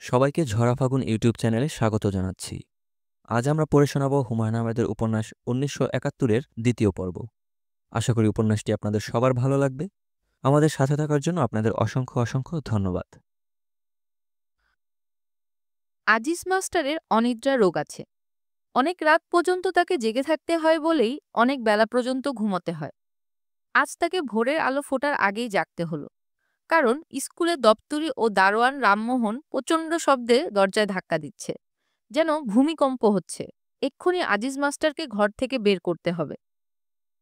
সবাইকে ঝরা ফাগুন ইউটিউব চ্যানেলে স্বাগত জানাচ্ছি। আজ আমরা পড়ে শোনাব হুমায়ুন আহমেদের উপন্যাস ১৯৭১-এর দ্বিতীয় পর্ব। আশা করি উপন্যাসটি আপনাদের সবার ভালো লাগবে। আমাদের সাথে থাকার জন্য আপনাদের অসংখ্য অসংখ্য ধন্যবাদ। আজিজ মাস্টারের অনিদ্রা রোগ আছে। অনেক রাত পর্যন্ত তাকে জেগে থাকতে হয় বলেই অনেক বেলা পর্যন্ত ঘুমোতে হয়। আজ তাকে ভোরের আলো ফোটার আগেই জাগতে হলো, কারণ স্কুলে দপ্তরি ও দারোয়ান রামমোহন প্রচণ্ড শব্দে দরজায় ধাক্কা দিচ্ছে, যেন ভূমিকম্প হচ্ছে। এক্ষুনি আজিজ মাস্টারকে ঘর থেকে বের করতে হবে।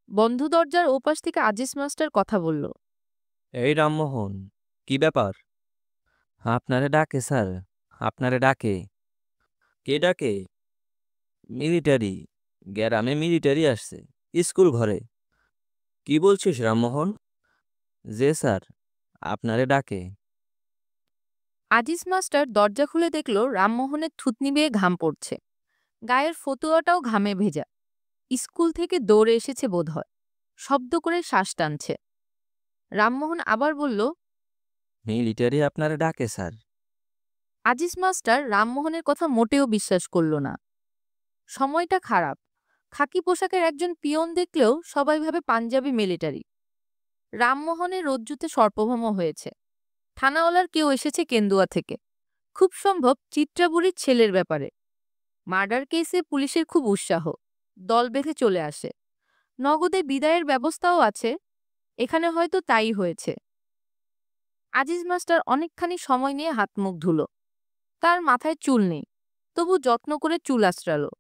বন্ধ দরজার ওপাশ থেকে আজিজ মাস্টার কথা বলল। এই রামমোহন, কি ব্যাপার? আপনারে ডাকে স্যার, আপনারে ডাকে। কে ডাকে? মিলিটারি। গ্রামে মিলিটারি আসছে স্কুল ঘরে। কি বলছিস রামমোহন? যে স্যার, আপনারে ডাকে। আজিজ মাস্টার দরজা খুলে দেখল রামমোহনের থুতনি বেয়ে ঘাম পড়ছে, গায়ের ফতুয়াটাও ঘামে ভেজা। স্কুল থেকে দৌড়ে এসেছে বোধহয়। শব্দ করে শ্বাস টানছে। রামমোহন আবার বলল, মিলিটারি আপনারে ডাকে স্যার। আজিজ মাস্টার রামমোহনের কথা মোটেও বিশ্বাস করল না। সময়টা খারাপ। খাকি পোশাকের একজন পিয়ন দেখলেও সবাই ভাবে পাঞ্জাবি মিলিটারি। রামমোহনের রজ্জুতে সর্পভৌম হয়েছে। থানাওয়ালার কেউ এসেছে কেন্দুয়া থেকে, খুব সম্ভব চিত্রাবুড়ির ছেলের ব্যাপারে। মার্ডার কেসে পুলিশের খুব উৎসাহ, দল বেঁধে চলে আসে। নগদে বিদায়ের ব্যবস্থাও আছে। এখানে হয়তো তাই হয়েছে। আজিজ মাস্টার অনেকখানি সময় নিয়ে হাত মুখ ধুলো। তার মাথায় চুল নেই, তবু যত্ন করে চুল আঁচড়ালো।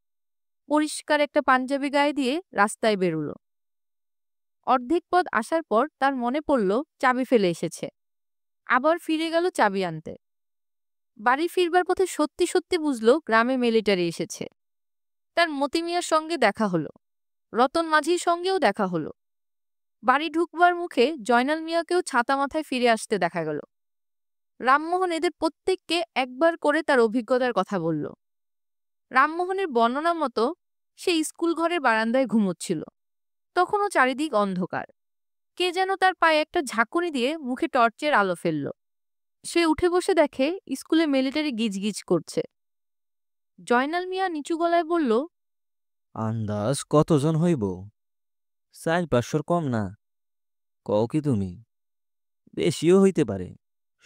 পরিষ্কার একটা পাঞ্জাবি গায়ে দিয়ে রাস্তায় বেরুলো। অর্ধেক পথ আসার পর তার মনে পড়ল চাবি ফেলে এসেছে। আবার ফিরে গেল চাবি আনতে। বাড়ি ফিরবার পথে সত্যি সত্যি বুঝলো গ্রামে মিলিটারি এসেছে। তার মতি মিয়ার সঙ্গে দেখা হলো, রতন মাঝির সঙ্গেও দেখা হলো। বাড়ি ঢুকবার মুখে জয়নাল মিয়াকেও ছাতা মাথায় ফিরে আসতে দেখা গেল। রামমোহন এদের প্রত্যেককে একবার করে তার অভিজ্ঞতার কথা বলল। রামমোহনের বর্ণনা মতো সে স্কুল ঘরের বারান্দায় ঘুমোচ্ছিল। তখনও চারিদিক অন্ধকার। কে যেন তার পায়ে একটা ঝাঁকুনি দিয়ে মুখে টর্চের আলো ফেলল। সে উঠে বসে দেখে স্কুলে মিলিটারি গিজগিজ করছে। জয়নাল মিয়া নিচু গলায় বলল, আন্দাজ কতজন হইব? ৪-৫০০ কম না? কও কি তুমি? বেশিও হইতে পারে।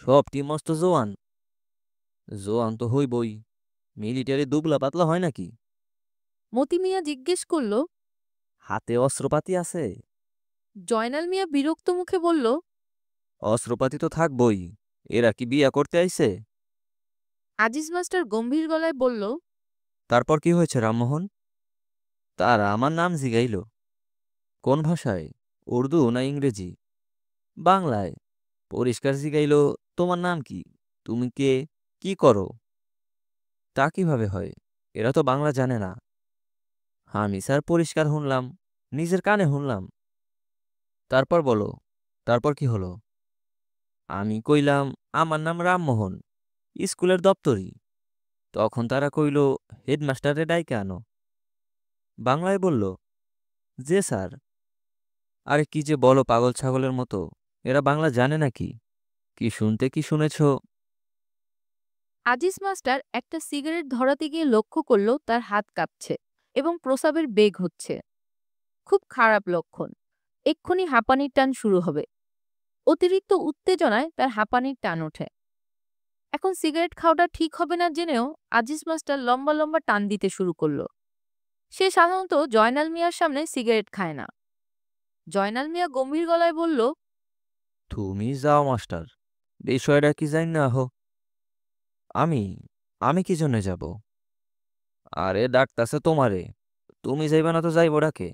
সবটি মস্ত জোয়ান। জোয়ান তো হইবই। মিলিটারি দুবলা পাতলা হয় নাকি? মতি মিয়া জিজ্ঞেস করল। হাতে অস্ত্রপাতি আছে? জয়নাল মিয়া বিরক্ত মুখে বলল, অস্ত্রপাতি তো থাকবই। এরা কি বিয়া করতে আইছে? আজিজ মাস্টার গম্ভীর গলায় বলল, তারপর কি হয়েছে রামমোহন? তারা আমার নাম জিগাইল। কোন ভাষায়? উর্দু না ইংরেজি? বাংলায়। পরিষ্কার জিগাইল, তোমার নাম কি, তুমি কে, কি করো? তা কিভাবে হয়? এরা তো বাংলা জানে না। আমি স্যার পরিষ্কার শুনলাম, নিজের কানে শুনলাম। তারপর বলো, তারপর কি হলো? আমি কইলাম আমার নাম রামমোহন, স্কুলের দপ্তরি। তখন তারা কইল হেডমাস্টারে ডাইকে আনো। বাংলায় বলল, যে স্যার। আরে কি যে বলো পাগল ছাগলের মতো, এরা বাংলা জানে নাকি? কি শুনতে কি শুনেছ? আজিজ মাস্টার একটা সিগারেট ধরাতে গিয়ে লক্ষ্য করল তার হাত কাঁপছে এবং প্রস্রাবের বেগ হচ্ছে। খুব খারাপ লক্ষণ। এক্ষুনি হাঁপানির টান শুরু হবে। অতিরিক্ত উত্তেজনায় তার হাঁপানির টান ওঠে। এখন সিগারেট খাওয়াটা ঠিক হবে না জেনেও আজিজ মাস্টার লম্বা লম্বা টান দিতে শুরু করলো। সে সাধারণত জয়নাল মিয়ার সামনে সিগারেট খায় না। জয়নাল মিয়া গম্ভীর গলায় বলল, তুমি যাও মাস্টার, বিষয়টা কি জানি না হো। আমি আমি কি জন্য যাব? আরে ডাকতাছে তোমারে, তুমি যাইবা না তো যাইব ডাকে।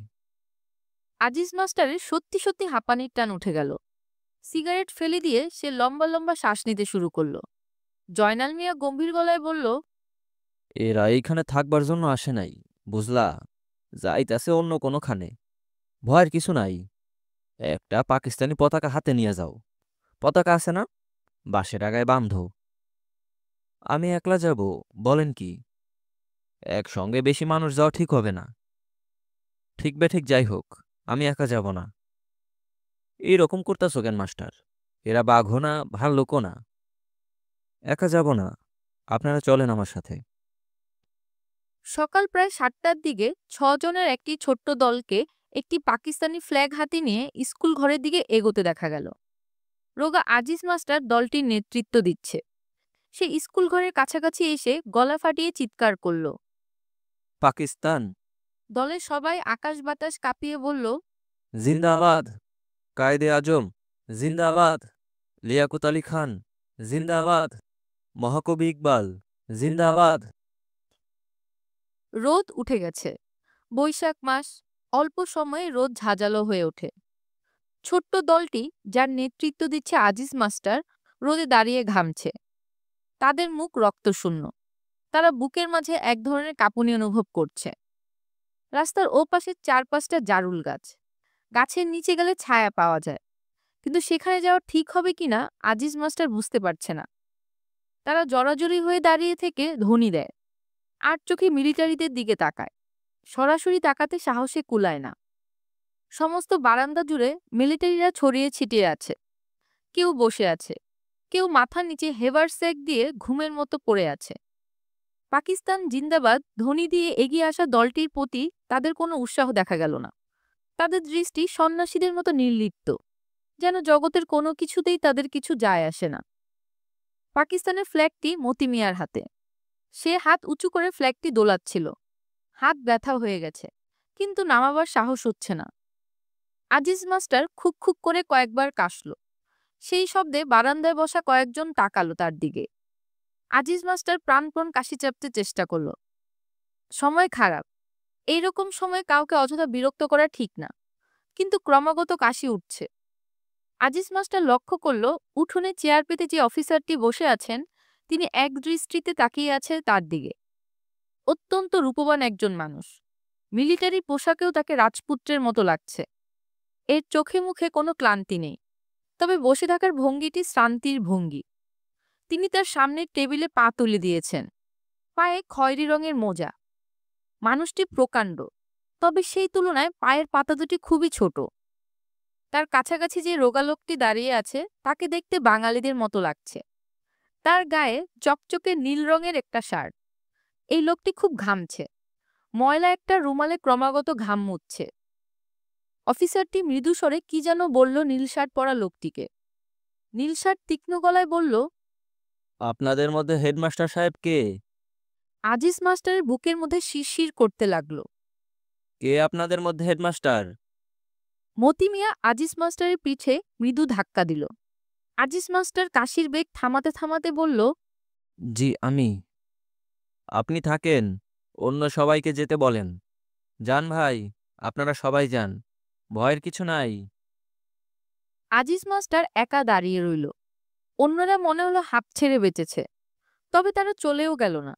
আজিজ মাস্টারের সত্যি সত্যি হাঁপানির টান উঠে গেল। সিগারেট ফেলে দিয়ে সে লম্বা লম্বা শ্বাস নিতে শুরু করলো। জয়নাল মিয়া গম্ভীর গলায় বলল, এরা এইখানে থাকবার জন্য আসে নাই, বুঝলা? যাইতাছে অন্য কোনো খানে। ভয়ের কিছু নাই। একটা পাকিস্তানি পতাকা হাতে নিয়ে যাও। পতাকা আছে না? বাঁশের আগায় বান্ধো। আমি একলা যাব, বলেন কি? একসঙ্গে বেশি মানুষ যাওয়া ঠিক হবে না। ঠিক বেঠিক যাই হোক, আমি একা যাব না। এইরকম করতাছো কেন মাস্টার? এরা বাঘও না, ভাল্লুকও না। একা যাব না। আপনারা চলেন আমার সাথে। সকাল প্রায় 7টার দিকে 6 জনের একটি ছোট্ট দলকে একটি পাকিস্তানি ফ্ল্যাগ হাতে নিয়ে স্কুল ঘরের দিকে এগোতে দেখা গেল। রোগা আজিজ মাস্টার দলটির নেতৃত্ব দিচ্ছে। সে স্কুল ঘরের কাছাকাছি এসে গলা ফাটিয়ে চিৎকার করল। পাকিস্তান দলের সবাই আকাশ বাতাস কাঁপিয়ে বলল, জিন্দাবাদ, কায়েদে আজম জিন্দাবাদ, লিয়াকত আলী খান জিন্দাবাদ, মহাকবি ইকবাল জিন্দাবাদ। রোদ উঠে গেছে। বৈশাখ মাস। অল্প সময়ে রোদ ঝাঁঝালো হয়ে ওঠে। ছোট্ট দলটি, যার নেতৃত্ব দিচ্ছে আজিজ মাস্টার, রোদে দাঁড়িয়ে ঘামছে। তাদের মুখ রক্তশূন্য। তারা বুকের মাঝে এক ধরনের কাঁপুনি অনুভব করছে। রাস্তার ওপাশে 4-5টা জারুল গাছ। গাছের নিচে গেলে ছায়া পাওয়া যায়, কিন্তু সেখানে যাওয়া ঠিক হবে কিনা আজিজ মাস্টার বুঝতে পারছে না। তারা জড়াজড়ি হয়ে দাঁড়িয়ে থেকে ধ্বনি দেয়, আর চোখে মিলিটারিদের দিকে তাকায়। সরাসরি তাকাতে সাহসে কুলায় না। সমস্ত বারান্দা জুড়ে মিলিটারিরা ছড়িয়ে ছিটিয়ে আছে। কেউ বসে আছে, কেউ মাথার নিচে হেভার স্যাক দিয়ে ঘুমের মতো পড়ে আছে। পাকিস্তান জিন্দাবাদ ধ্বনি দিয়ে এগিয়ে আসা দলটির প্রতি তাদের কোনো উৎসাহ দেখা গেল না। তাদের দৃষ্টি সন্ন্যাসীদের মতো নির্লিপ্ত, যেন জগতের কোনো কিছুতেই তাদের কিছু যায় আসে না। পাকিস্তানের ফ্ল্যাগটি মতি মিয়ার হাতে। সে হাত উঁচু করে ফ্ল্যাগটি দোলাচ্ছিল। হাত ব্যথা হয়ে গেছে, কিন্তু নামাবার সাহস হচ্ছে না। আজিজ মাস্টার খুক খুক করে কয়েকবার কাশল। সেই শব্দে বারান্দায় বসা কয়েকজন তাকালো তার দিকে। আজিজ মাস্টার প্রাণপণ কাশি চাপতে চেষ্টা করল। সময় খারাপ। এইরকম সময় কাউকে অযথা বিরক্ত করা ঠিক না, কিন্তু ক্রমাগত কাশি উঠছে। আজিজ মাস্টার লক্ষ্য করল, উঠোনে চেয়ার পেতে যে অফিসারটি বসে আছেন, তিনি এক দৃষ্টিতে তাকিয়ে আছে তার দিকে। অত্যন্ত রূপবান একজন মানুষ। মিলিটারি পোশাকেও তাকে রাজপুত্রের মতো লাগছে। এর চোখে মুখে কোনো ক্লান্তি নেই, তবে বসে থাকার ভঙ্গিটি শ্রান্তির ভঙ্গি। তিনি তার সামনের টেবিলে পা তুলে দিয়েছেন। পায়ে খয়েরি রঙের মোজা। মানুষটি প্রকাণ্ড, তবে সেই তুলনায় পায়ের পাতা দুটি খুবই ছোট। তার কাছাকাছি যে রোগা লোকটি দাঁড়িয়ে আছে, তাকে দেখতে বাঙালিদের মতো লাগছে। তার গায়ে চকচকে নীল রঙের একটা শার্ট। এই লোকটি খুব ঘামছে। ময়লা একটা রুমালে ক্রমাগত ঘাম মুছছে। অফিসারটি মৃদু স্বরে কি যেন বলল নীল শার্ট পরা লোকটিকে। নীল শার্ট তীক্ষ্ণ গলায় বলল, আপনাদের মধ্যে হেডমাস্টার সাহেব কে? আজিজ মাস্টারের বুকের মধ্যে শিরশির করতে লাগলো। কে আপনাদের মধ্যে হেডমাস্টার? মতি মিয়া আজিজ মাস্টারের পিঠে মৃদু ধাক্কা দিল। আজিজ মাস্টার কাশির বেগ থামাতে থামাতে বলল, জি আমি। আপনি থাকেন, অন্য সবাইকে যেতে বলেন। যান ভাই, আপনারা সবাই যান, ভয়ের কিছু নাই। আজিজ মাস্টার একা দাঁড়িয়ে রইল। অন্যরা মনে হলো হাঁপ ছেড়ে বেঁচেছে, তবে তারা চলেও গেল না।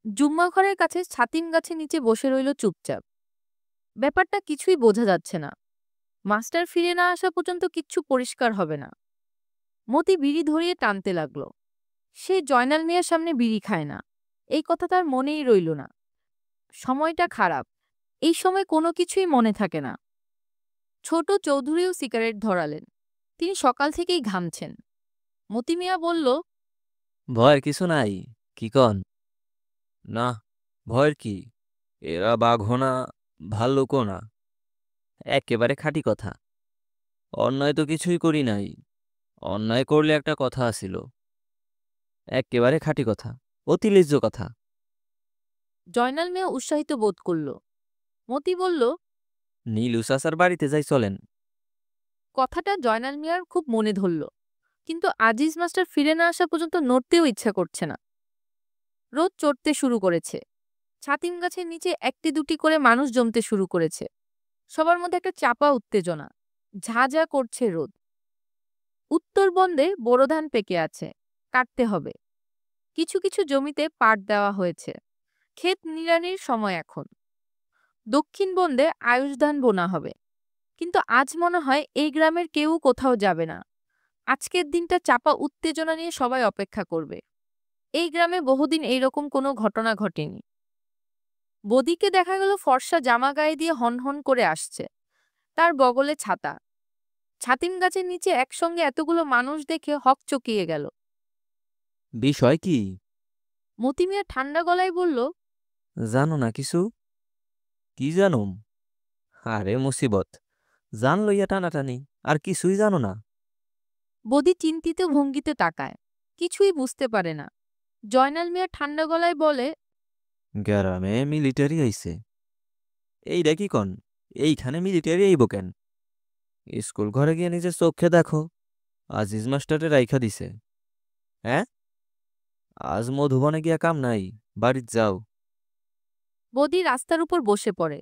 জুম্মা ঘরের কাছে ছাতিম গাছের নিচে বসে রইল চুপচাপ। ব্যাপারটা কিছুই বোঝা যাচ্ছে না। মাস্টার ফিরে না আসা পর্যন্ত কিচ্ছু পরিষ্কার হবে না। মতি বিড়ি ধরিয়ে টানতে লাগলো। সে জয়নাল মিয়ার সামনে বিড়ি খায় না, এই কথা তার মনেই রইল না। সময়টা খারাপ। এই সময় কোনো কিছুই মনে থাকে না। ছোট চৌধুরীও সিগারেট ধরালেন। তিনি সকাল থেকেই ঘামছেন। মতি মিয়া বলল, ভয়ের কিছু নাই, কি কন? না, ভয়ের কি? এরা বাঘও না, ভাল্লুকও না, একেবারে খাঁটি কথা। অন্যায় তো কিছুই করি নাই। অন্যায় করলে একটা কথা আছিল, একেবারে খাঁটি কথা, অতি ন্যায্য কথা। জয়নাল মিয়া উৎসাহিত বোধ করল। মতি বলল, নীলু চাচার বাড়িতে যাই চলেন। কথাটা জয়নাল মিয়ার খুব মনে ধরল, কিন্তু আজিজ মাস্টার ফিরে না আসা পর্যন্ত নড়তেও ইচ্ছা করছে না। রোদ চড়তে শুরু করেছে। ছাতিম গাছের নিচে একটি দুটি করে মানুষ জমতে শুরু করেছে। সবার মধ্যে একটা চাপা উত্তেজনা। ঝা ঝা করছে রোদ। উত্তরবন্দে বোরো ধান পেকে আছে, কাটতে হবে। কিছু কিছু জমিতে পাট দেওয়া হয়েছে। ক্ষেত নিড়ানির সময় এখন। দক্ষিণ বন্দে আউশ ধান বোনা হবে, কিন্তু আজ মনে হয় এই গ্রামের কেউ কোথাও যাবে না। আজকের দিনটা চাপা উত্তেজনা নিয়ে সবাই অপেক্ষা করবে। এই গ্রামে বহুদিন এইরকম কোনো ঘটনা ঘটেনি। বদিকে দেখা গেল ফর্সা জামা গায়ে দিয়ে হনহন করে আসছে। তার বগলে ছাতা। ছাতিম গাছের নিচে একসঙ্গে এতগুলো মানুষ দেখে হকচকিয়ে গেল। বিষয় কি? মতি মিয়া ঠান্ডা গলায় বলল, জানো না কিছু? কি জানুম? আরে মুসিবত, জান লইয়া টানাটানি, আর কিছুই জানো না? বদি চিন্তিত ভঙ্গিতে তাকায়, কিছুই বুঝতে পারে না। জয়নাল মিয়া ঠান্ডা গলায় বলে, গ্রামে মিলিটারি আইছে। এইটা কি কন? এইখানে মিলিটারি আইব কেন? স্কুল ঘরে গিয়ে নিজের চোখে দেখো, আজিজ মাস্টারে রাইখা দিছে। হ্যাঁ, আজ মধুবনে গিয়া কাম নাই, বাড়িত যাও। বদি রাস্তার উপর বসে পড়ে,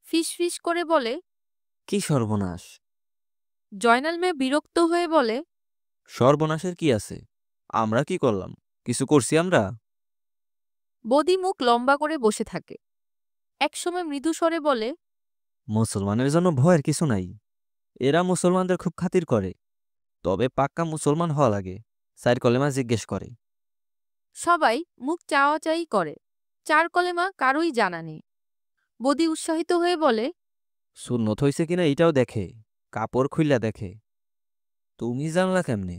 ফিস ফিস করে বলে। কি সর্বনাশ! জয়নাল মিয়া বিরক্ত হয়ে বলে, সর্বনাশের কি আছে? আমরা কি করলাম? কিছু করছি আমরা? বদি মুখ লম্বা করে বসে থাকে। একসময় মৃদু স্বরে বলে, মুসলমানের জন্য ভয়ের কিছু নাই। এরা মুসলমানদের খুব খাতির করে, তবে পাক্কা মুসলমান হওয়া লাগে। সাইর কলেমা জিজ্ঞেস করে। সবাই মুখ চাওয়াচাই করে। চার কলেমা কারোই জানা নেই। বদি উৎসাহিত হয়ে বলে, সুন্নত হইছে কিনা এইটাও দেখে, কাপড় খুইলা দেখে। তুমি জানলা কেমনে?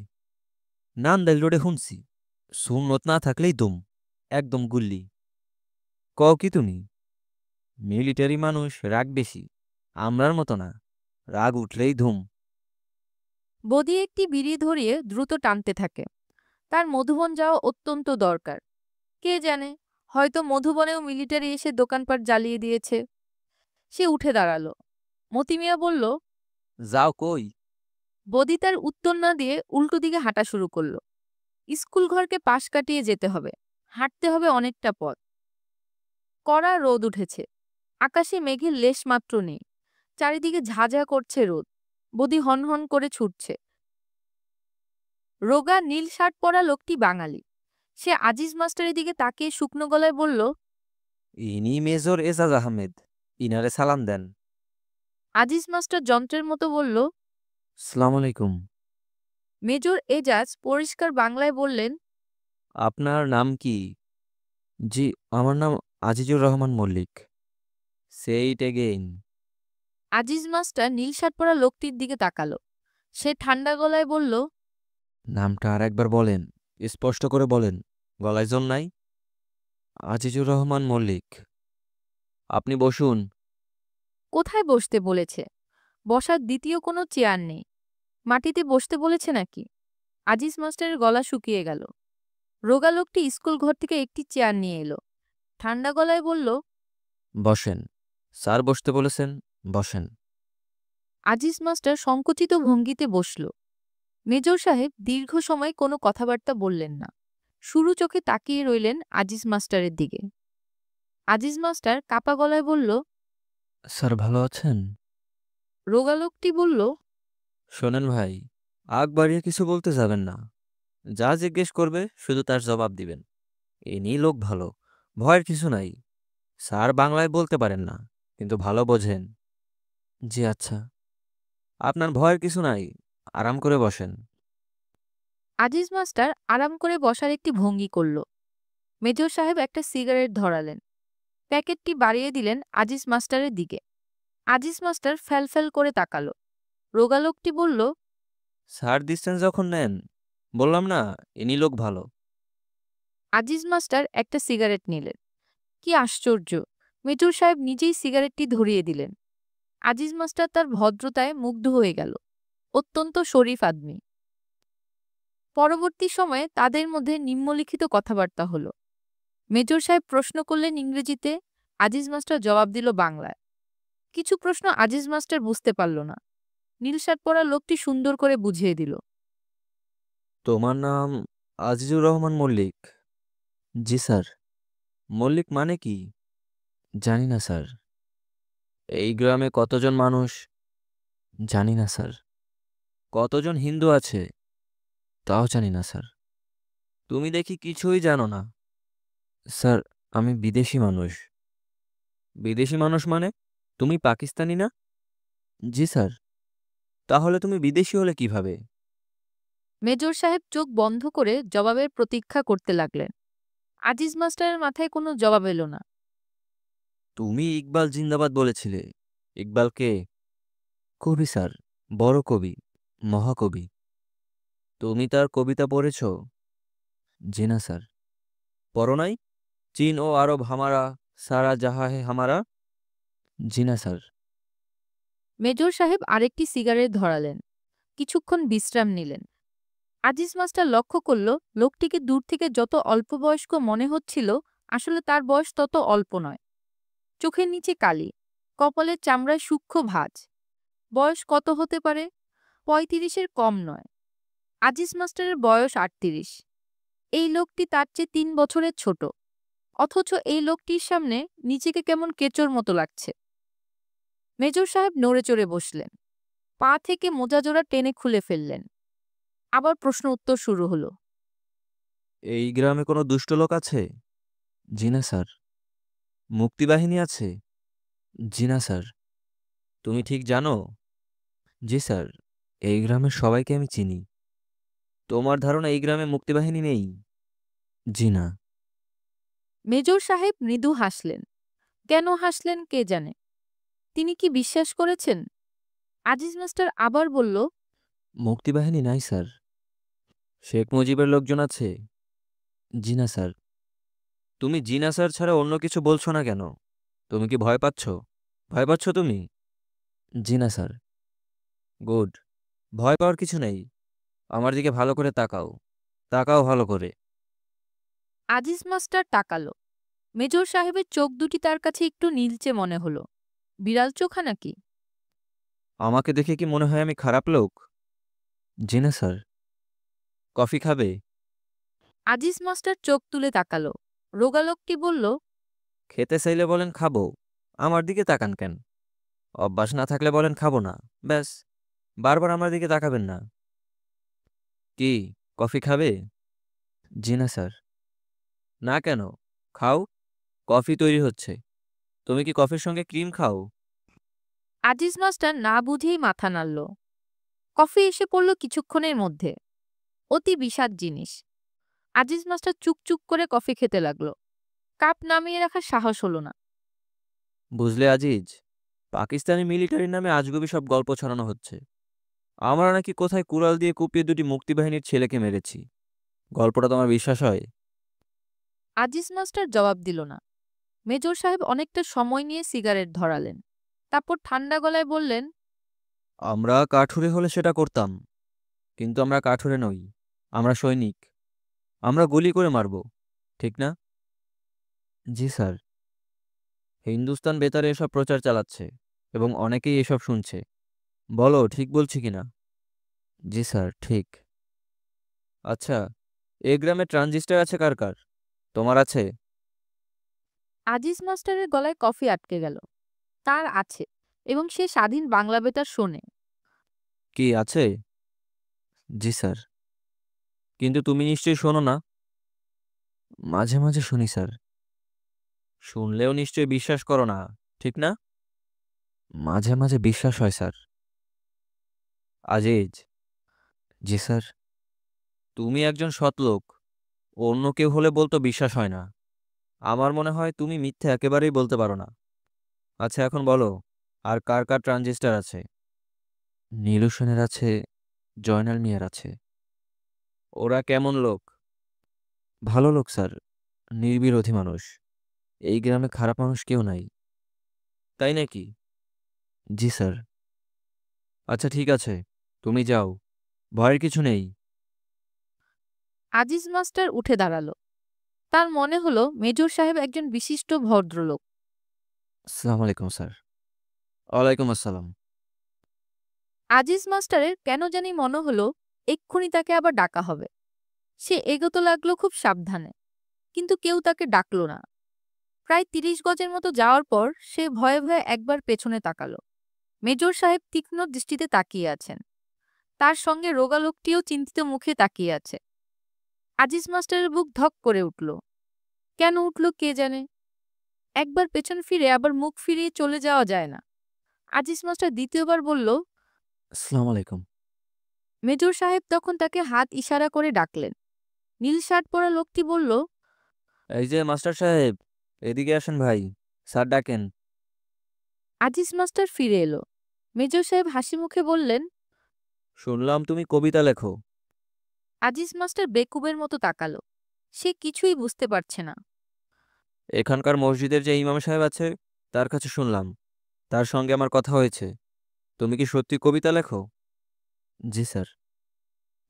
নান্দাইল রোডে শুনছি। সুন্নত না থাকলেই দুম, একদম গুল্লি। কও কি তুমি? মিলিটারি মানুষ রাগ বেশি, আমরার মতো না। রাগ উঠলেই ধুম। বদি একটি বিড়ি ধরিয়ে দ্রুত টানতে থাকে। তার মধুবন যাওয়া অত্যন্ত দরকার। কে জানে, হয়তো মধুবনেও মিলিটারি এসে দোকানপাট জ্বালিয়ে দিয়েছে। সে উঠে দাঁড়ালো। মতি মিয়া বলল, যাও কই? বদি তার উত্তর না দিয়ে উল্টো দিকে হাঁটা শুরু করলো। স্কুল ঘরকে পাশ কাটিয়ে যেতে হবে। হাঁটতে হবে অনেকটা পথ। কড়া রোদ উঠেছে। আকাশে মেঘের লেশ মাত্র নেই। চারিদিকে ঝাঁঝা করছে রোদ। বদি হনহন করে ছুটছে। রোগা নীল শার্ট পরা লোকটি বাঙালি। সে আজিজ মাস্টারের দিকে তাকিয়ে শুকনো গলায় বলল, ইনি মেজর এজাজ আহমেদ, ইনারে সালাম দেন। আজিজ মাস্টার যন্ত্রের মতো বলল। সালাম আলাইকুম। মেজর এজাজ পরিষ্কার বাংলায় বললেন, আপনার নাম কি? জি, আমার নাম আজিজুর রহমান মল্লিক। সেইট এগেইন। আজিজ মাস্টার নীল শার্ট পরা লোকটির দিকে তাকালো। সে ঠান্ডা গলায় বলল, নামটা আর একবার বলেন, স্পষ্ট করে বলেন, গলায় জোর নাই। আজিজুর রহমান মল্লিক। আপনি বসুন। কোথায় বসতে বলেছে? বসার দ্বিতীয় কোনো চেয়ার নেই। মাটিতে বসতে বলেছে নাকি? আজিজ মাস্টারের গলা শুকিয়ে গেল। রোগা লোকটি স্কুল ঘর থেকে একটি চেয়ার নিয়ে এলো। ঠান্ডা গলায় বলল, বসেন। স্যার বসতে বলেছেন, বসেন। আজিজ মাস্টার সংকুচিত ভঙ্গিতে বসল। মেজর সাহেব দীর্ঘ সময় কোনো কথাবার্তা বললেন না। শুরু চোখে তাকিয়ে রইলেন আজিজ মাস্টারের দিকে। আজিজ মাস্টার কাপা গলায় বলল, স্যার ভালো আছেন? রোগা লোকটি বলল, শোনেন ভাই, আগ বাড়িয়ে কিছু বলতে যাবেন না। যা জিজ্ঞেস করবে শুধু তার জবাব দিবেন। ইনি লোক ভালো, ভয়ের কিছু নাই। স্যার বাংলায় বলতে পারেন না, কিন্তু ভালো বোঝেন। জি আচ্ছা, আপনার ভয়ের কিছু নাই। আরাম করে বসেন। আজিজ মাস্টার আরাম করে বসার একটি ভঙ্গি করল। মেজর সাহেব একটা সিগারেট ধরালেন। প্যাকেটটি বাড়িয়ে দিলেন আজিজ মাস্টারের দিকে। আজিজ মাস্টার ফ্যালফ্যাল করে তাকালো। রোগা লোকটি বলল, স্যার দিচ্ছেন যখন নেন। বললাম না, ইনি লোক ভালো। আজিজ মাস্টার একটা সিগারেট নিলেন। কি আশ্চর্য! মেজর সাহেব নিজেই সিগারেটটি ধরিয়ে দিলেন। আজিজ মাস্টার তার ভদ্রতায় মুগ্ধ হয়ে গেল। অত্যন্ত শরীফ আদমি। পরবর্তী সময়ে তাদের মধ্যে নিম্নলিখিত কথাবার্তা হলো। মেজর সাহেব প্রশ্ন করলেন ইংরেজিতে, আজিজ মাস্টার জবাব দিল বাংলায়। কিছু প্রশ্ন আজিজ মাস্টার বুঝতে পারল না। নীল শার্ট পরা লোকটি সুন্দর করে বুঝিয়ে দিল। তোমার নাম আজিজুর রহমান মল্লিক? জি স্যার। মল্লিক মানে কি? জানি না স্যার। এই গ্রামে কতজন মানুষ? জানি না স্যার। কতজন হিন্দু আছে? তাও জানি না স্যার। তুমি দেখি কিছুই জানো না। স্যার, আমি বিদেশি মানুষ। বিদেশি মানুষ মানে? তুমি পাকিস্তানি না? জি স্যার। তাহলে তুমি বিদেশি হলে কিভাবে? মেজর সাহেব চোখ বন্ধ করে জবাবের প্রতীক্ষা করতে লাগলেন। আজিজ মাস্টারের মাথায় কোনো জবাব এলো না। তুমি ইকবাল জিন্দাবাদ বলেছিলে। ইকবাল কে? কবি স্যার, বড় কবি, মহাকবি। তুমি তার কবিতা পড়েছ? জি না স্যার। পড়ো নাই? চীন ও আরব হামারা, সারা জাহা হে হামারা। জি না স্যার। মেজর সাহেব আরেকটি সিগারেট ধরালেন। কিছুক্ষণ বিশ্রাম নিলেন। আজিজ মাস্টার লক্ষ্য করল লোকটিকে দূর থেকে যত অল্প বয়স্ক মনে হচ্ছিল, আসলে তার বয়স তত অল্প নয়। চোখের নিচে কালি, কপালের চামড়ায় সূক্ষ্ম ভাঁজ। বয়স কত হতে পারে? ৩৫-এর কম নয়। আজিজ মাস্টারের বয়স ৩৮। এই লোকটি তার চেয়ে ৩ বছরের ছোট। অথচ এই লোকটির সামনে নিজেকে কেমন কেঁচোর মতো লাগছে। মেজর সাহেব নড়ে চড়ে বসলেন। পা থেকে মোজাজোড়া টেনে খুলে ফেললেন। আবার প্রশ্ন উত্তর শুরু হলো। এই গ্রামে কোনো দুষ্ট লোক আছে? জি না স্যার। মুক্তিবাহিনী আছে? জি না স্যার। তুমি ঠিক জানো? জি স্যার, এই গ্রামের সবাইকে আমি চিনি। তোমার ধারণা এই গ্রামে মুক্তিবাহিনী নেই? জি না। মেজর সাহেব মৃদু হাসলেন। কেন হাসলেন কে জানে। তিনি কি বিশ্বাস করেছেন? আজিজ মাস্টার আবার বলল, মুক্তিবাহিনী নাই স্যার। শেখ মুজিবের লোকজন আছে? জি না স্যার। তুমি জি না স্যার ছাড়া অন্য কিছু বলছো না কেন? তুমি কি ভয় পাচ্ছ? ভয় পাচ্ছ তুমি? জি না স্যার। গুড। ভয় পাওয়ার কিছু নেই। আমার দিকে ভালো করে তাকাও। তাকাও ভালো করে। আজিজ মাস্টার তাকালো। মেজর সাহেবের চোখ দুটি তার কাছে একটু নীলচে মনে হলো। বিড়াল চোখা নাকি? আমাকে দেখে কি মনে হয় আমি খারাপ লোক? জি না স্যার। কফি খাবে? আজিজ মাস্টার চোখ তুলে তাকালো। রোগা লোকটি বলল, খেতে চাইলে বলেন খাবো। আমার দিকে তাকান কেন? অভ্যাস না থাকলে বলেন খাবো না। ব্যাস, বারবার আমার দিকে তাকাবেন না। কি, কফি খাবে? জি না স্যার। না কেন? খাও। কফি তৈরি হচ্ছে। তুমি কি কফির সঙ্গে ক্রিম খাও? আজিজ মাস্টার না বুঝেই মাথা নাড়ল। কফি এসে পড়ল কিছুক্ষণের মধ্যে। অতি বিষাদ জিনিস। আজিজ মাস্টার চুপচুপ করে কফি খেতে লাগলো। কাপ নামিয়ে রাখার সাহস হলো না। বুঝলে আজিজ, পাকিস্তানি মিলিটারির নামে আজগুবি সব গল্প ছড়ানো হচ্ছে। আমরা নাকি কোথায় কুড়াল দিয়ে কুপিয়ে দুটি মুক্তিবাহিনীর ছেলেকে মেরেছি। গল্পটা তোমার বিশ্বাস হয়? আজিজ মাস্টার জবাব দিল না। মেজর সাহেব অনেকটা সময় নিয়ে সিগারেট ধরালেন। তারপর ঠান্ডা গলায় বললেন, আমরা কাঠুরে হলে সেটা করতাম, কিন্তু আমরা কাঠুরে নই। আমরা সৈনিক। আমরা গুলি করে মারব, ঠিক না? জি স্যার। হিন্দুস্তান বেতারে এসব প্রচার চালাচ্ছে এবং অনেকেই এসব শুনছে। বলো ঠিক বলছি কিনা? জি স্যার, ঠিক। আচ্ছা, এ গ্রামে ট্রানজিস্টার আছে কার কার? তোমার আছে? আজিজ মাস্টারের গলায় কফি আটকে গেল। তার আছে, এবং সে স্বাধীন বাংলা বেতার শোনে। কি আছে? জি স্যার। কিন্তু তুমি নিশ্চয়ই শোনো না? মাঝে মাঝে শুনি স্যার। শুনলেও নিশ্চয়ই বিশ্বাস করো না, ঠিক না? মাঝে মাঝে বিশ্বাস হয় স্যার। আজিজ। জি স্যার। তুমি একজন সৎ লোক। অন্য কেউ হলে বলতো বিশ্বাস হয় না। আমার মনে হয় তুমি মিথ্যে একেবারেই বলতে পারো না। আচ্ছা এখন বলো, আর কার কার ট্রানজিস্টার আছে? নীলু সেনের আছে, জয়নাল মিয়ার আছে। ওরা কেমন লোক? ভালো লোক স্যার, নির্বিরোধী মানুষ। এই গ্রামে খারাপ মানুষ কেউ নাই। তাই নাকি? জি স্যার। আচ্ছা ঠিক আছে, তুমি যাও। ভয়ের কিছু নেই। আজিজ মাস্টার উঠে দাঁড়ালো। তার মনে হলো মেজর সাহেব একজন বিশিষ্ট ভদ্রলোক। আসসালামু আলাইকুম স্যার। ওয়ালাইকুম আসসালাম। আজিজ মাস্টারের কেন জানি মনে হলো এক্ষুনি তাকে আবার ডাকা হবে। সে এগোতে লাগলো খুব সাবধানে, কিন্তু কেউ তাকে ডাকলো না। প্রায় ৩০ গজের মতো যাওয়ার পর সে ভয়ে ভয়ে একবার পেছনে তাকালো। মেজর সাহেব তীক্ষ্ণ দৃষ্টিতে তাকিয়ে আছেন। তার সঙ্গে রোগা লোকটিও চিন্তিত মুখে তাকিয়ে আছে। আজিজ মাস্টারের বুক ধক করে উঠল। কেন উঠল কে জানে। একবার পেছন ফিরে আবার মুখ ফিরিয়ে চলে যাওয়া যায় না। আজিজ মাস্টার দ্বিতীয়বার বলল, আসসালামু আলাইকুম। মেজর সাহেব তখন তাকে হাত ইশারা করে ডাকলেন। নীল শার্ট পরা লোকটি বলল, এই যে মাস্টার সাহেব, এদিকে আসেন ভাই। স্যার ডাকেন। আজিজ মাস্টার ফিরে এলো। মেজর সাহেব হাসি মুখে বললেন, শুনলাম তুমি কবিতা লেখো। আজিজ মাস্টার বেকুবের মতো তাকালো। সে কিছুই বুঝতে পারছে না। এখানকার মসজিদের যে ইমাম সাহেব আছে তার কাছে শুনলাম, তার সঙ্গে আমার কথা হয়েছে। তুমি কি সত্যি কবিতা লেখো? জি স্যার।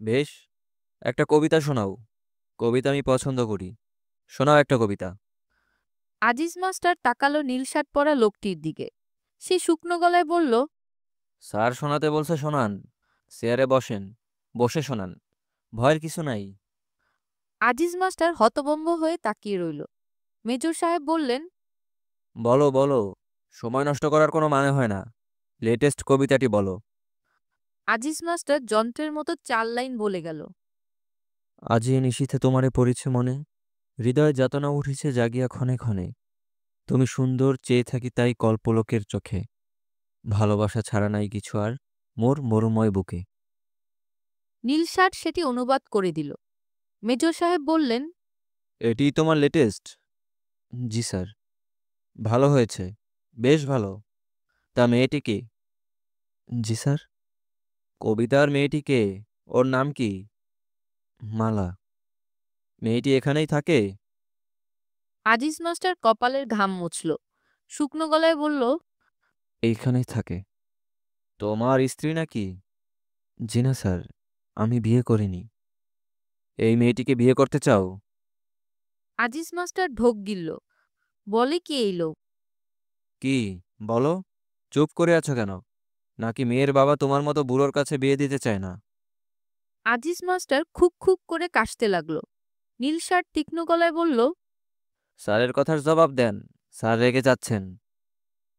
বেশ, একটা কবিতা শোনাও। কবিতা আমি পছন্দ করি। শোনাও একটা কবিতা। আজিজ মাস্টার তাকালো নীল শার্ট পরা লোকটির দিকে। সে শুকনো গলায় বলল, স্যার শোনাতে বলছে শোনান। চেয়ারে বসেন, বসে শোনান। ভয়ের কিছু নাই। আজিজ মাস্টার হতভম্ব হয়ে তাকিয়ে রইল। মেজর সাহেব বললেন, বলো বলো, সময় নষ্ট করার কোনো মানে হয় না। লেটেস্ট কবিতাটি বলো। আজিজ মাস্টার যন্ত্রের মতো 4 লাইন বলে গেল। আজি এ নিশীথে তোমারে পড়িছে মনে, হৃদয়ে যাতনা উঠিছে জাগিয়া ক্ষণে ক্ষণে। তুমি সুন্দর চেয়ে থাকি তাই কল্পলোকের চোখে, ভালোবাসা ছাড়া নাই কিছু আর মোর মরুময় বুকে। নীল শার্ট সেটি অনুবাদ করে দিল। মেজর সাহেব বললেন, এটি তোমার লেটেস্ট? জি স্যার। ভালো হয়েছে, বেশ ভালো। তা মেয়েটি কে? জি স্যার। কবিতার মেয়েটি কে? ওর নাম কি? মালা। মেয়েটি এখানেই থাকে? আজিজ মাস্টার কপালের ঘাম মুছল। শুকনো গলায় বলল, এইখানেই থাকে। তোমার স্ত্রী নাকি? জি না স্যার, আমি বিয়ে করিনি। এই মেয়েটিকে বিয়ে করতে চাও? আজিজ মাস্টার ঢোক গিলল। বলে কি এই লোক? কি বলো? চুপ করে আছো কেন? নাকি মেয়ের বাবা তোমার মতো বুড়োর কাছে বিয়ে দিতে চায় না? আজিজ মাস্টার খুব খুব করে কাশতে লাগলো। নীল শার্ট তীক্ষ্ণ গলায় বলল, স্যারের কথার জবাব দেন। স্যার রেগে যাচ্ছেন।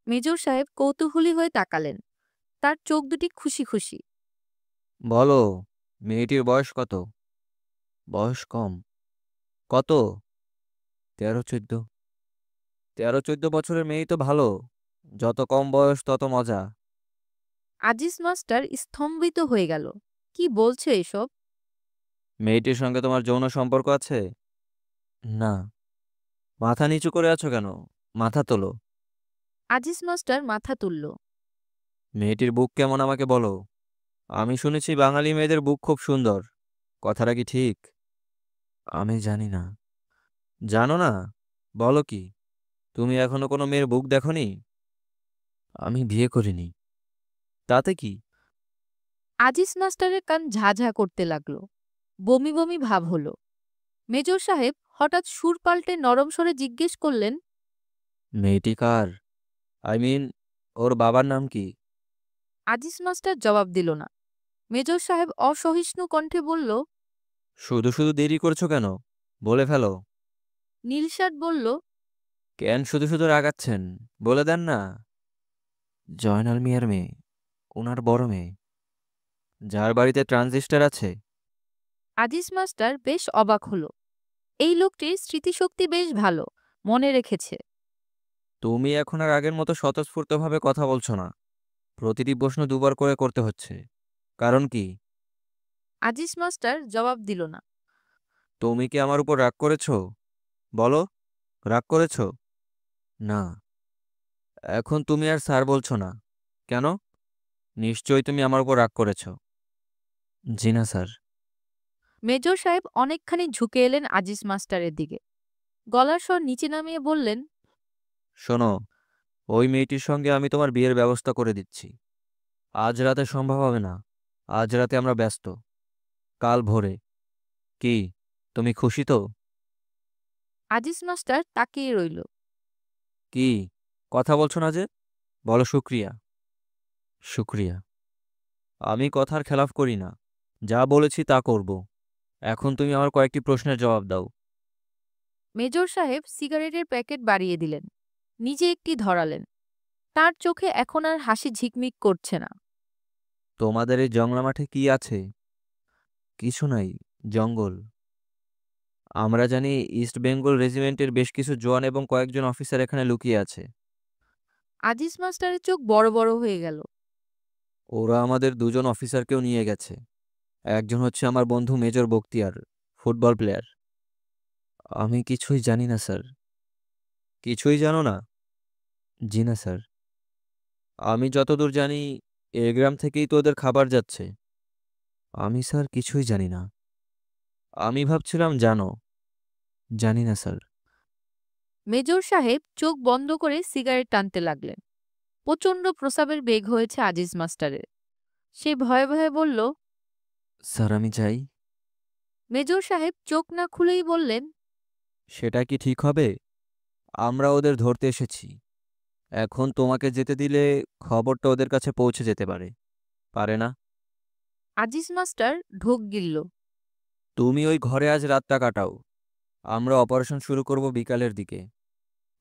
মেজর সাহেব কৌতূহলী হয়ে তাকালেন। তার চোখ দুটি খুশি খুশি। বলো, মেয়েটির বয়স কত? বয়স কম? কত? 13-14। 13-14 বছরের মেয়েই তো ভালো। যত কম বয়স তত মজা। আজিজ মাস্টার স্তম্ভিত হয়ে গেল। কি বলছে এসব? মেয়েটির সঙ্গে তোমার যৌন সম্পর্ক আছে? না। মাথা নিচু করে আছো কেন? মাথা তোলো। আজিজ মাস্টার মাথা তুলল। মেয়েটির বুক কেমন আমাকে বলো। আমি শুনেছি বাঙালি মেয়েদের বুক খুব সুন্দর। কথাটা কি ঠিক? আমি জানি না। জানো না? বলো কি, তুমি এখনো কোনো মেয়ের বুক দেখোনি? আমি বিয়ে করিনি। তাতে কি? আজিজ মাস্টারের কান ঝাঝা করতে লাগলো। বমি বমি ভাব হলো। মেজর সাহেব হঠাৎ সুর পাল্টে নরম স্বরে জিজ্ঞেস করলেন, মেয়েটি কার? আই মিন, ওর বাবার নাম কি? আজিজ মাস্টার জবাব দিল না। মেজর সাহেব অসহিষ্ণু কণ্ঠে বলল, শুধু শুধু দেরি করছো কেন? বলে ফেলো। নীল শার্ট বলল, কেন শুধু শুধু রাগাচ্ছেন? বলে দেন না। জয়নাল মিয়ার মেয়ে, ওনার বড় মেয়ে, যার বাড়িতে ট্রানজিস্টার আছে। আজিজ মাস্টার বেশ অবাক হলো। এই লোকটির স্মৃতিশক্তি বেশ ভালো, মনে রেখেছে। তুমি এখন আর আগের মতো স্বতঃস্ফূর্তভাবে কথা বলছো না। প্রতিটি প্রশ্ন দুবার করে করতে হচ্ছে। কারণ কি? আজিজ মাস্টার জবাব দিল না। তুমি কি আমার উপর রাগ করেছো? বলো, রাগ করেছো? না। এখন তুমি আর স্যার বলছো না কেন? নিশ্চয়ই তুমি আমার উপর রাগ করেছো। জি না স্যার। মেজর সাহেব অনেকখানি ঝুঁকে এলেন আজিজ মাস্টারের দিকে। গলার স্বর নিচে নামিয়ে বললেন, শোনো, ওই মেয়েটির সঙ্গে আমি তোমার বিয়ের ব্যবস্থা করে দিচ্ছি। আজ রাতে সম্ভব হবে না। আজ রাতে আমরা ব্যস্ত। কাল ভোরে। কি, তুমি খুশি তো? আজিজ মাস্টার তাকিয়ে রইল। কি, কথা বলছো না যে? বলো শুক্রিয়া। শুক্রিয়া। আমি কথার খেলাফ করি না। যা বলেছি তা করব। এখন তুমি আমার কয়েকটি প্রশ্নের জবাব দাও। মেজর সাহেব সিগারেটের প্যাকেট বাড়িয়ে দিলেন। নিজে একটি ধরালেন। তার চোখে এখন আর হাসি ঝিকমিক করছে না। তোমাদের এই জংলা মাঠে কি আছে? কিছু নাই, জঙ্গল। আমরা জানি ইস্ট বেঙ্গল রেজিমেন্টের বেশ কিছু জওয়ান এবং কয়েকজন অফিসার এখানে লুকিয়ে আছে। আজিজ মাস্টারের চোখ বড় বড় হয়ে গেল। ওরা আমাদের দুজন অফিসারকেও নিয়ে গেছে। একজন হচ্ছে আমার বন্ধু মেজর বখতিয়ার, ফুটবল প্লেয়ার। আমি কিছুই জানি না স্যার। কিছুই জানো না? জি না স্যার। আমি যতদূর জানি এ গ্রাম থেকেই তো ওদের খাবার যাচ্ছে। আমি স্যার কিছুই জানি না। আমি ভাবছিলাম জানো। জানি না স্যার। মেজর সাহেব চোখ বন্ধ করে সিগারেট টানতে লাগলেন। প্রচণ্ড প্রস্রাবের বেগ হয়েছে আজিজ মাস্টারের। সে ভয়ে ভয়ে বলল, স্যার আমি যাই? মেজর সাহেব চোখ না খুলেই বললেন, সেটা কি ঠিক হবে? আমরা ওদের ধরতে এসেছি। এখন তোমাকে যেতে দিলে খবরটা ওদের কাছে পৌঁছে যেতে পারে। পারে না? আজিজ মাস্টার ঢোক গিলল। তুমি ওই ঘরে আজ রাতটা কাটাও। আমরা অপারেশন শুরু করব বিকালের দিকে।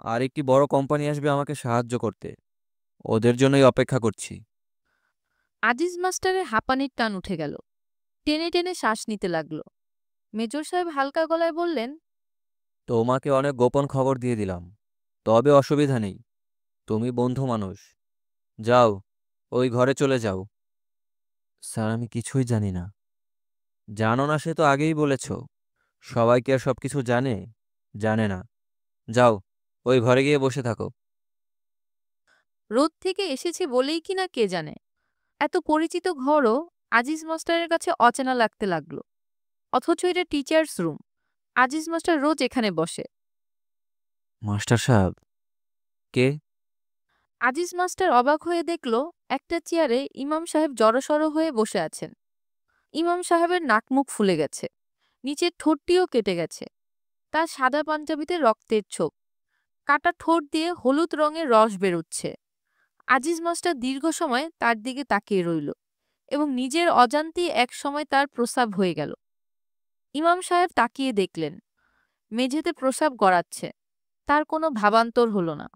আর একটি বড় কোম্পানি আসবে আমাকে সাহায্য করতে। ওদের জন্যই অপেক্ষা করছি। আজিজ মাস্টারের হাঁপানির টান উঠে গেল। টেনে টেনে শ্বাস নিতে লাগলো। মেজর সাহেব হালকা গলায় বললেন, তোমাকে অনেক গোপন খবর দিয়ে দিলাম, তবে অসুবিধা নেই। তুমি বন্ধু মানুষ। যাও, ওই ঘরে চলে যাও। স্যার আমি কিছুই জানি না। জানো না সে তো আগেই বলেছ। সবাই কি আর সবকিছু জানে? জানে না। যাও, ওই ঘরে গিয়ে বসে থাকো। রোদ থেকে এসেছে বলেই কিনা কে জানে, এত পরিচিত ঘরও আজিজ মাস্টারের কাছে অচেনা লাগতে লাগলো। অথচ এটা টিচার্স রুম। আজিজ মাস্টার রোজ এখানে বসে। মাস্টার সাহেব? কে? আজিজ মাস্টার অবাক হয়ে দেখল, একটা চেয়ারে ইমাম সাহেব জড়সড় হয়ে বসে আছেন। ইমাম সাহেবের নাক মুখ ফুলে গেছে, নিচের ঠোঁটটিও কেটে গেছে। তার সাদা পাঞ্জাবিতে রক্তের ছোপ, কাটা ঠোঁট দিয়ে হলুদ রঙের রস বেরোচ্ছে। আজিজ মাস্টার দীর্ঘ সময় তার দিকে তাকিয়ে রইল এবং নিজের অজান্তেই এক সময় তার প্রস্রাব হয়ে গেল। ইমাম সাহেব তাকিয়ে দেখলেন, মেঝেতে প্রস্রাব গড়াচ্ছে। তার কোনো ভাবান্তর হলো না।